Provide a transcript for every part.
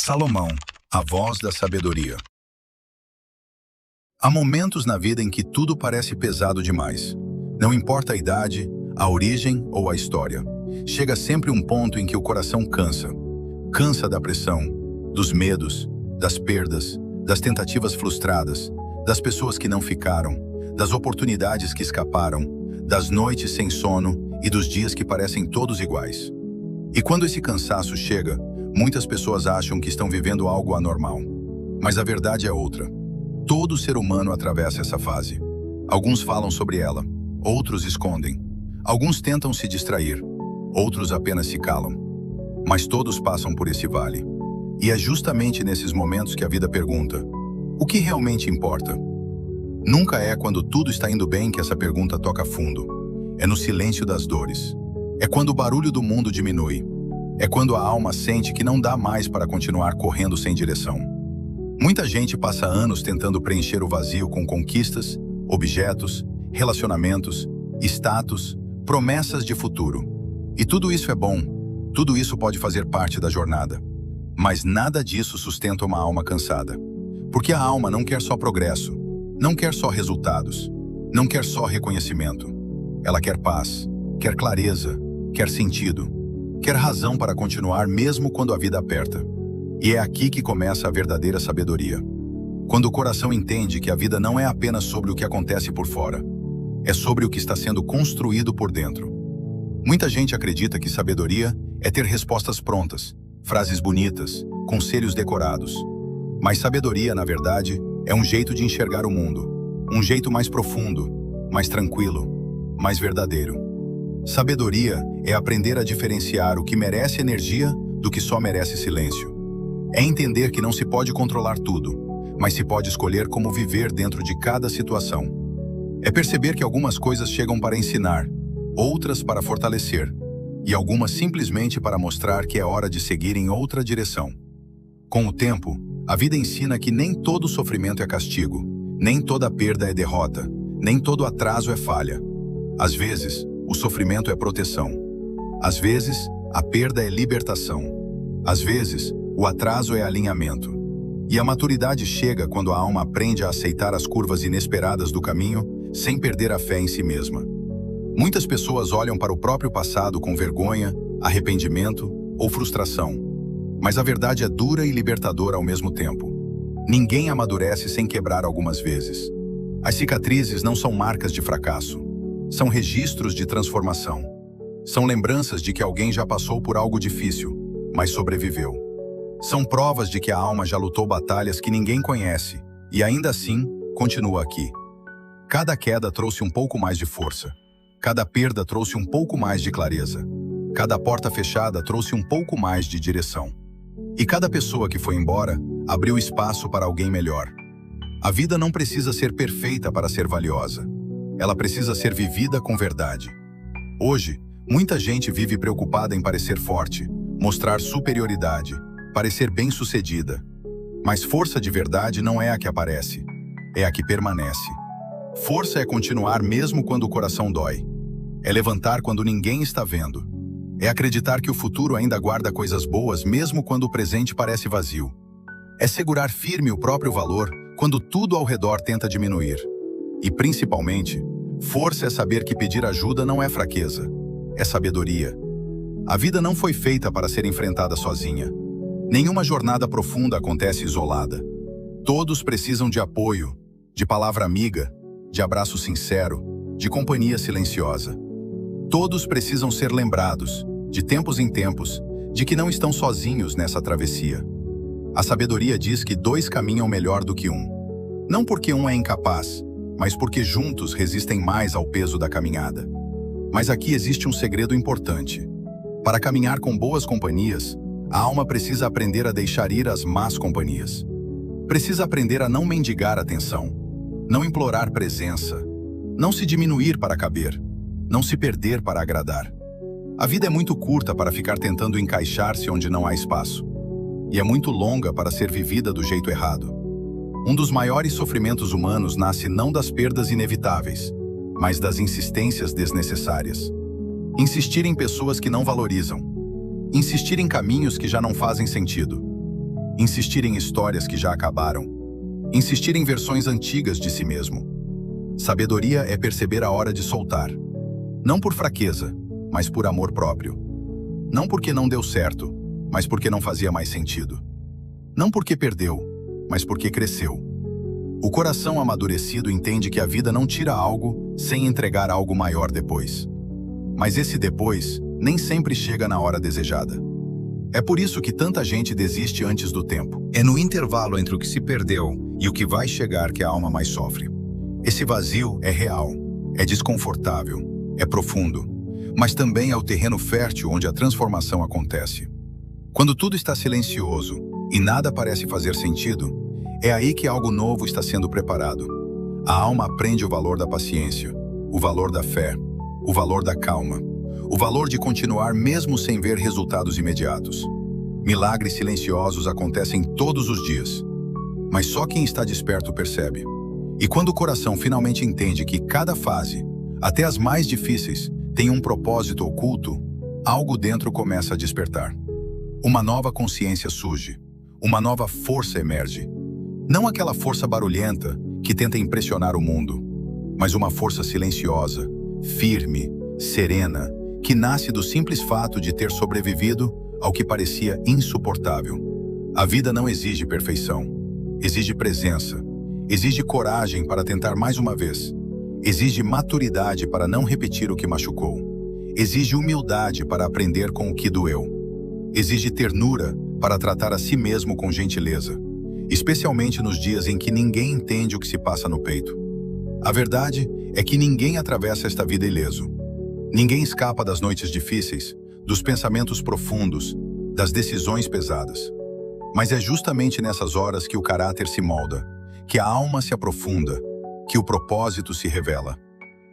Salomão, a voz da sabedoria. Há momentos na vida em que tudo parece pesado demais. Não importa a idade, a origem ou a história. Chega sempre um ponto em que o coração cansa. Cansa da pressão, dos medos, das perdas, das tentativas frustradas, das pessoas que não ficaram, das oportunidades que escaparam, das noites sem sono e dos dias que parecem todos iguais. E quando esse cansaço chega, muitas pessoas acham que estão vivendo algo anormal. Mas a verdade é outra. Todo ser humano atravessa essa fase. Alguns falam sobre ela, outros escondem. Alguns tentam se distrair, outros apenas se calam. Mas todos passam por esse vale. E é justamente nesses momentos que a vida pergunta: o que realmente importa? Nunca é quando tudo está indo bem que essa pergunta toca fundo. É no silêncio das dores. É quando o barulho do mundo diminui. É quando a alma sente que não dá mais para continuar correndo sem direção. Muita gente passa anos tentando preencher o vazio com conquistas, objetos, relacionamentos, status, promessas de futuro. E tudo isso é bom, tudo isso pode fazer parte da jornada. Mas nada disso sustenta uma alma cansada. Porque a alma não quer só progresso, não quer só resultados, não quer só reconhecimento. Ela quer paz, quer clareza, quer sentido. Quer razão para continuar mesmo quando a vida aperta. E é aqui que começa a verdadeira sabedoria. Quando o coração entende que a vida não é apenas sobre o que acontece por fora, é sobre o que está sendo construído por dentro. Muita gente acredita que sabedoria é ter respostas prontas, frases bonitas, conselhos decorados. Mas sabedoria, na verdade, é um jeito de enxergar o mundo, um jeito mais profundo, mais tranquilo, mais verdadeiro. Sabedoria é aprender a diferenciar o que merece energia do que só merece silêncio. É entender que não se pode controlar tudo, mas se pode escolher como viver dentro de cada situação. É perceber que algumas coisas chegam para ensinar, outras para fortalecer, e algumas simplesmente para mostrar que é hora de seguir em outra direção. Com o tempo, a vida ensina que nem todo sofrimento é castigo, nem toda perda é derrota, nem todo atraso é falha. Às vezes, o sofrimento é proteção. Às vezes, a perda é libertação. Às vezes, o atraso é alinhamento. E a maturidade chega quando a alma aprende a aceitar as curvas inesperadas do caminho, sem perder a fé em si mesma. Muitas pessoas olham para o próprio passado com vergonha, arrependimento ou frustração. Mas a verdade é dura e libertadora ao mesmo tempo. Ninguém amadurece sem quebrar algumas vezes. As cicatrizes não são marcas de fracasso. São registros de transformação. São lembranças de que alguém já passou por algo difícil, mas sobreviveu. São provas de que a alma já lutou batalhas que ninguém conhece e ainda assim continua aqui. Cada queda trouxe um pouco mais de força. Cada perda trouxe um pouco mais de clareza. Cada porta fechada trouxe um pouco mais de direção. E cada pessoa que foi embora abriu espaço para alguém melhor. A vida não precisa ser perfeita para ser valiosa. Ela precisa ser vivida com verdade. Hoje, muita gente vive preocupada em parecer forte, mostrar superioridade, parecer bem-sucedida. Mas força de verdade não é a que aparece, é a que permanece. Força é continuar mesmo quando o coração dói. É levantar quando ninguém está vendo. É acreditar que o futuro ainda guarda coisas boas mesmo quando o presente parece vazio. É segurar firme o próprio valor quando tudo ao redor tenta diminuir. E, principalmente, força é saber que pedir ajuda não é fraqueza, é sabedoria. A vida não foi feita para ser enfrentada sozinha. Nenhuma jornada profunda acontece isolada. Todos precisam de apoio, de palavra amiga, de abraço sincero, de companhia silenciosa. Todos precisam ser lembrados, de tempos em tempos, de que não estão sozinhos nessa travessia. A sabedoria diz que dois caminham melhor do que um. Não porque um é incapaz, mas porque juntos resistem mais ao peso da caminhada. Mas aqui existe um segredo importante. Para caminhar com boas companhias, a alma precisa aprender a deixar ir as más companhias. Precisa aprender a não mendigar atenção, não implorar presença, não se diminuir para caber, não se perder para agradar. A vida é muito curta para ficar tentando encaixar-se onde não há espaço. E é muito longa para ser vivida do jeito errado. Um dos maiores sofrimentos humanos nasce não das perdas inevitáveis, mas das insistências desnecessárias. Insistir em pessoas que não valorizam. Insistir em caminhos que já não fazem sentido. insistir em histórias que já acabaram, insistir em versões antigas de si mesmo. Sabedoria é perceber a hora de soltar, não por fraqueza, mas por amor próprio. Não porque não deu certo, mas porque não fazia mais sentido. Não porque perdeu, mas porque cresceu. O coração amadurecido entende que a vida não tira algo sem entregar algo maior depois. Mas esse depois nem sempre chega na hora desejada. É por isso que tanta gente desiste antes do tempo. É no intervalo entre o que se perdeu e o que vai chegar que a alma mais sofre. Esse vazio é real, é desconfortável, é profundo, mas também é o terreno fértil onde a transformação acontece. Quando tudo está silencioso e nada parece fazer sentido, é aí que algo novo está sendo preparado. A alma aprende o valor da paciência, o valor da fé, o valor da calma, o valor de continuar mesmo sem ver resultados imediatos. Milagres silenciosos acontecem todos os dias, mas só quem está desperto percebe. E quando o coração finalmente entende que cada fase, até as mais difíceis, tem um propósito oculto, algo dentro começa a despertar. Uma nova consciência surge, uma nova força emerge. Não aquela força barulhenta que tenta impressionar o mundo, mas uma força silenciosa, firme, serena, que nasce do simples fato de ter sobrevivido ao que parecia insuportável. A vida não exige perfeição, exige presença, exige coragem para tentar mais uma vez, exige maturidade para não repetir o que machucou, exige humildade para aprender com o que doeu, exige ternura para tratar a si mesmo com gentileza, especialmente nos dias em que ninguém entende o que se passa no peito. A verdade é que ninguém atravessa esta vida ileso. Ninguém escapa das noites difíceis, dos pensamentos profundos, das decisões pesadas. Mas é justamente nessas horas que o caráter se molda, que a alma se aprofunda, que o propósito se revela.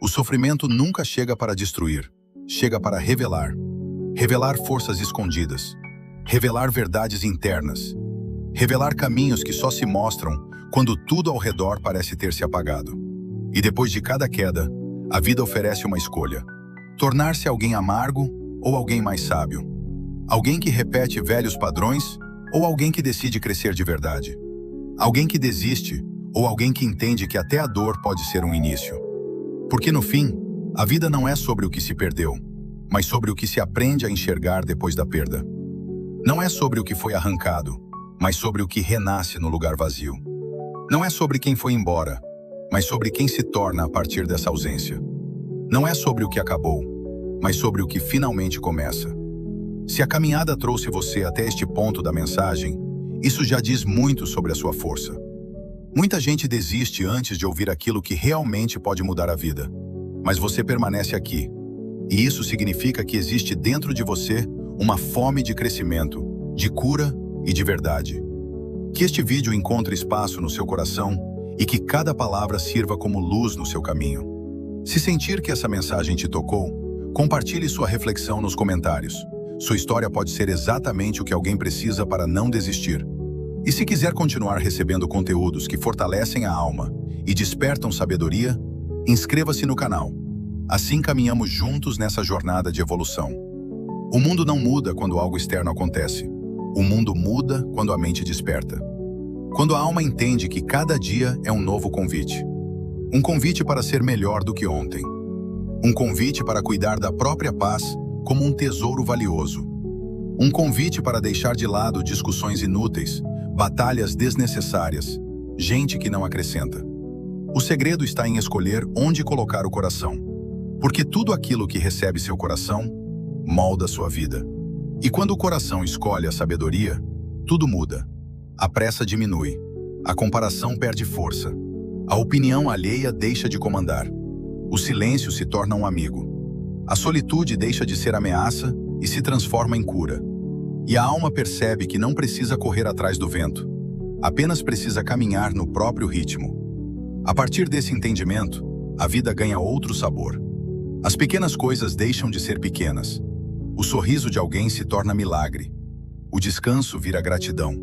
O sofrimento nunca chega para destruir, chega para revelar. Revelar forças escondidas, revelar verdades internas, revelar caminhos que só se mostram quando tudo ao redor parece ter se apagado. E depois de cada queda, a vida oferece uma escolha: tornar-se alguém amargo ou alguém mais sábio. Alguém que repete velhos padrões ou alguém que decide crescer de verdade. Alguém que desiste ou alguém que entende que até a dor pode ser um início. Porque no fim, a vida não é sobre o que se perdeu, mas sobre o que se aprende a enxergar depois da perda. Não é sobre o que foi arrancado, mas sobre o que renasce no lugar vazio. Não é sobre quem foi embora, mas sobre quem se torna a partir dessa ausência. Não é sobre o que acabou, mas sobre o que finalmente começa. Se a caminhada trouxe você até este ponto da mensagem, isso já diz muito sobre a sua força. Muita gente desiste antes de ouvir aquilo que realmente pode mudar a vida, mas você permanece aqui. E isso significa que existe dentro de você uma fome de crescimento, de cura e de verdade. Que este vídeo encontre espaço no seu coração e que cada palavra sirva como luz no seu caminho. Se sentir que essa mensagem te tocou, compartilhe sua reflexão nos comentários. Sua história pode ser exatamente o que alguém precisa para não desistir. E se quiser continuar recebendo conteúdos que fortalecem a alma e despertam sabedoria, inscreva-se no canal. Assim caminhamos juntos nessa jornada de evolução. O mundo não muda quando algo externo acontece. O mundo muda quando a mente desperta. Quando a alma entende que cada dia é um novo convite. Um convite para ser melhor do que ontem. Um convite para cuidar da própria paz como um tesouro valioso. Um convite para deixar de lado discussões inúteis, batalhas desnecessárias, gente que não acrescenta. O segredo está em escolher onde colocar o coração. Porque tudo aquilo que recebe seu coração molda sua vida. E quando o coração escolhe a sabedoria, tudo muda. A pressa diminui, a comparação perde força, a opinião alheia deixa de comandar, o silêncio se torna um amigo, a solitude deixa de ser ameaça e se transforma em cura. E a alma percebe que não precisa correr atrás do vento, apenas precisa caminhar no próprio ritmo. A partir desse entendimento, a vida ganha outro sabor. As pequenas coisas deixam de ser pequenas. O sorriso de alguém se torna milagre. O descanso vira gratidão.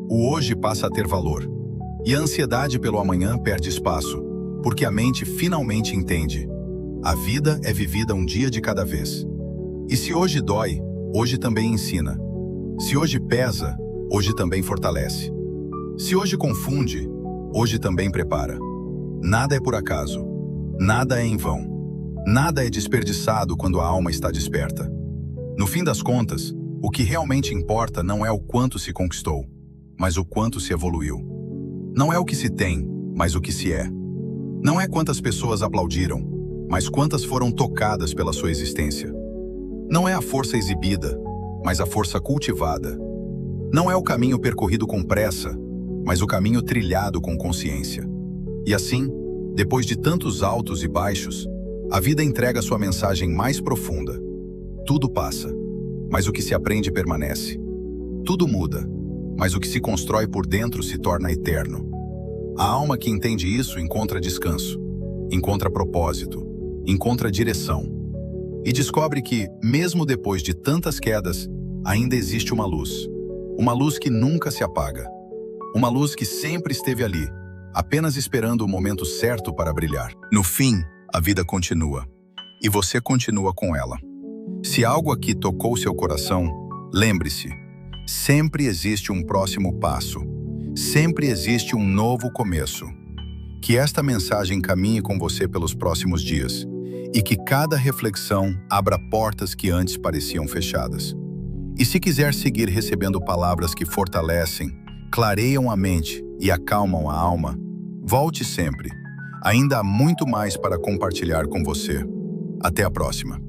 O hoje passa a ter valor. E a ansiedade pelo amanhã perde espaço, porque a mente finalmente entende. A vida é vivida um dia de cada vez. E se hoje dói, hoje também ensina. Se hoje pesa, hoje também fortalece. Se hoje confunde, hoje também prepara. Nada é por acaso, nada é em vão, nada é desperdiçado quando a alma está desperta. No fim das contas, o que realmente importa não é o quanto se conquistou, mas o quanto se evoluiu. Não é o que se tem, mas o que se é. Não é quantas pessoas aplaudiram, mas quantas foram tocadas pela sua existência. Não é a força exibida, mas a força cultivada. Não é o caminho percorrido com pressa, mas o caminho trilhado com consciência. E assim, depois de tantos altos e baixos, a vida entrega sua mensagem mais profunda. Tudo passa, mas o que se aprende permanece. Tudo muda, mas o que se constrói por dentro se torna eterno. A alma que entende isso encontra descanso, encontra propósito, encontra direção. E descobre que, mesmo depois de tantas quedas, ainda existe uma luz. Uma luz que nunca se apaga. Uma luz que sempre esteve ali, apenas esperando o momento certo para brilhar. No fim, a vida continua. E você continua com ela. Se algo aqui tocou seu coração, lembre-se, sempre existe um próximo passo. Sempre existe um novo começo. Que esta mensagem caminhe com você pelos próximos dias e que cada reflexão abra portas que antes pareciam fechadas. E se quiser seguir recebendo palavras que fortalecem, clareiam a mente e acalmam a alma, volte sempre. Ainda há muito mais para compartilhar com você. Até a próxima.